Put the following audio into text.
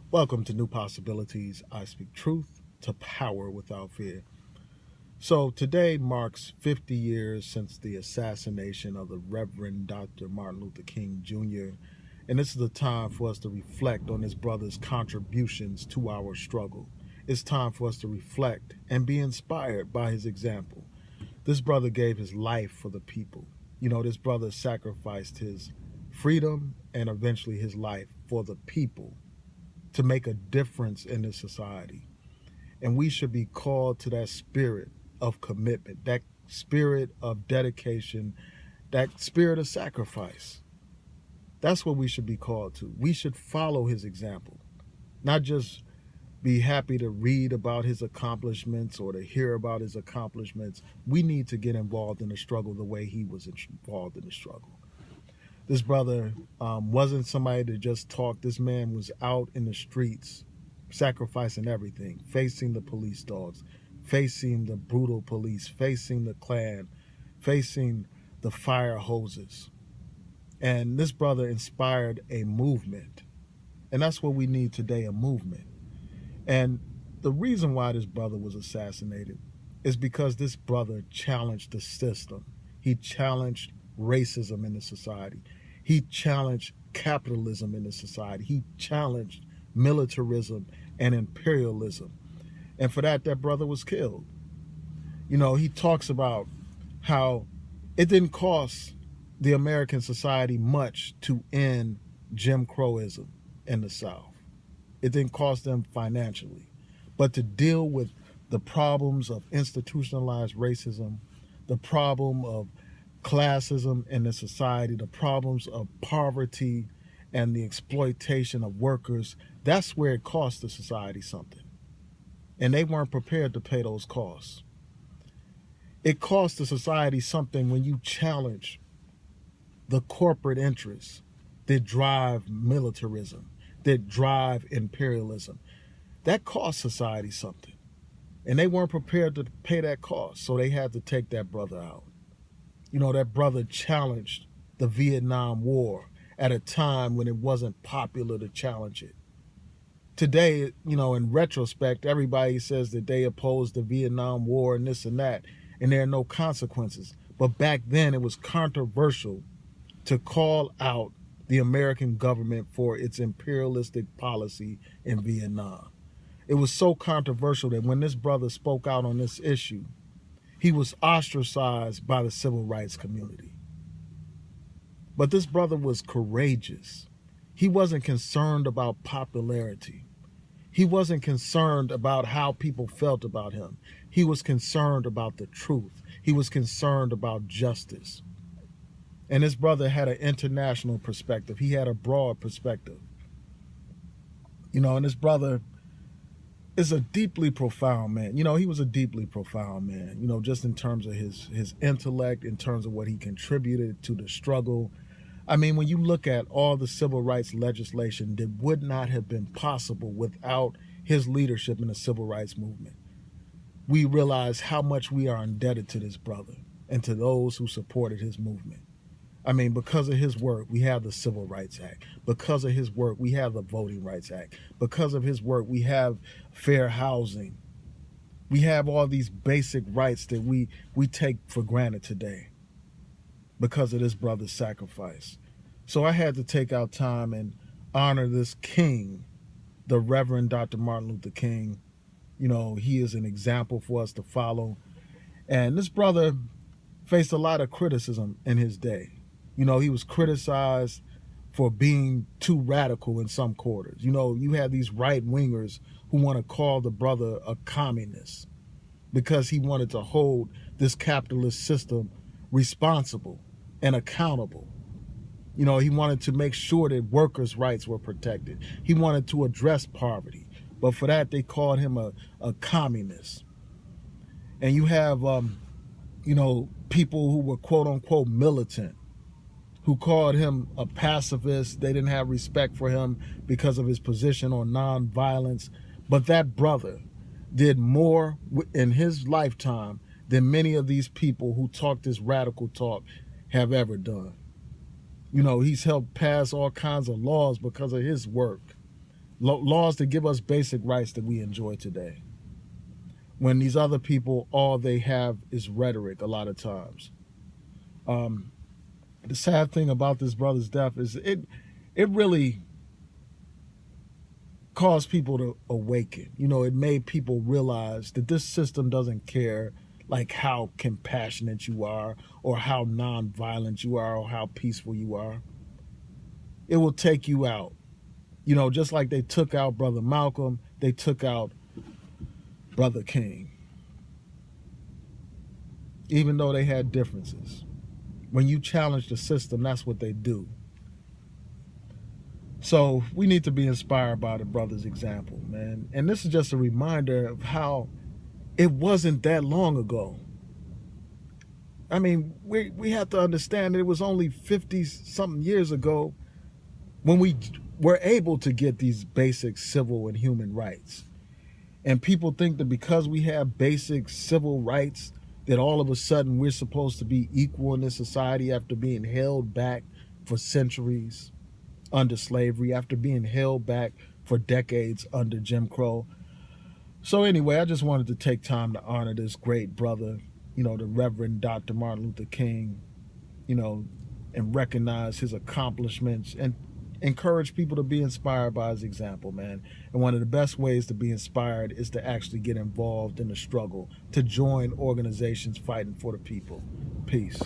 Welcome to New Possibilities. I speak truth to power without fear. So, today marks 50 years since the assassination of the Reverend Dr. Martin Luther King Jr., and this is the time for us to reflect on his brother's contributions to our struggle. It's time for us to reflect and be inspired by his example. This brother gave his life for the people. This brother sacrificed his freedom and eventually his life for the people to make a difference in this society. And we should be called to that spirit of commitment, that spirit of dedication, that spirit of sacrifice. That's what we should be called to. We should follow his example, not just be happy to read about his accomplishments or to hear about his accomplishments. We need to get involved in the struggle the way he was involved in the struggle. This brother wasn't somebody to just talk. This man was out in the streets, sacrificing everything, facing the police dogs, facing the brutal police, facing the Klan, facing the fire hoses. And this brother inspired a movement. And that's what we need today, a movement. And the reason why this brother was assassinated is because this brother challenged the system. He challenged racism in the society. He challenged capitalism in the society. He challenged militarism and imperialism. And for that brother was killed. He talks about how it didn't cost the American society much to end Jim Crowism in the South. It didn't cost them financially. But to deal with the problems of institutionalized racism, the problem of classism in the society, the problems of poverty and the exploitation of workers, that's where it cost the society something. And they weren't prepared to pay those costs. It cost the society something when you challenge the corporate interests that drive militarism, that drive imperialism. That cost society something. And they weren't prepared to pay that cost, so they had to take that brother out. That brother challenged the Vietnam War at a time when it wasn't popular to challenge it. Today, in retrospect, everybody says that they opposed the Vietnam War and this and that, and there are no consequences. But back then, it was controversial to call out the American government for its imperialistic policy in Vietnam. It was so controversial that when this brother spoke out on this issue, he was ostracized by the civil rights community. But this brother was courageous. He wasn't concerned about popularity. He wasn't concerned about how people felt about him. He was concerned about the truth. He was concerned about justice. And this brother had an international perspective. He had a broad perspective. And this brother is a deeply profound man. He was a deeply profound man, just in terms of his intellect, in terms of what he contributed to the struggle. I mean, when you look at all the civil rights legislation that would not have been possible without his leadership in the civil rights movement, we realize how much we are indebted to this brother and to those who supported his movement. I mean, because of his work, we have the Civil Rights Act. Because of his work, we have the Voting Rights Act. Because of his work, we have fair housing. We have all these basic rights that we take for granted today because of this brother's sacrifice. So I had to take out time and honor this king, the Reverend Dr. Martin Luther King. He is an example for us to follow. And this brother faced a lot of criticism in his day. He was criticized for being too radical in some quarters. You have these right-wingers who want to call the brother a communist because he wanted to hold this capitalist system responsible and accountable. He wanted to make sure that workers' rights were protected. He wanted to address poverty. But for that, they called him a communist. And you have, people who were quote-unquote militant, who called him a pacifist. They didn't have respect for him because of his position on nonviolence. But that brother did more in his lifetime than many of these people who talk this radical talk have ever done. He's helped pass all kinds of laws because of his work. laws that give us basic rights that we enjoy today. When these other people, all they have is rhetoric a lot of times. Um, the sad thing about this brother's death is it really caused people to awaken. You know, it made people realize that this system doesn't care like how compassionate you are or how nonviolent you are or how peaceful you are. It will take you out. You know, just like they took out Brother Malcolm, they took out Brother King. Even though they had differences. When you challenge the system, that's what they do. So we need to be inspired by the brother's example, man. And this is just a reminder of how it wasn't that long ago. I mean, we have to understand that it was only 50-something years ago when we were able to get these basic civil and human rights. And people think that because we have basic civil rights, that all of a sudden we're supposed to be equal in this society after being held back for centuries under slavery, after being held back for decades under Jim Crow. So anyway, I just wanted to take time to honor this great brother, you know, the Reverend Dr. Martin Luther King, you know, and recognize his accomplishments and encourage people to be inspired by his example, man. And one of the best ways to be inspired is to actually get involved in the struggle, to join organizations fighting for the people. Peace.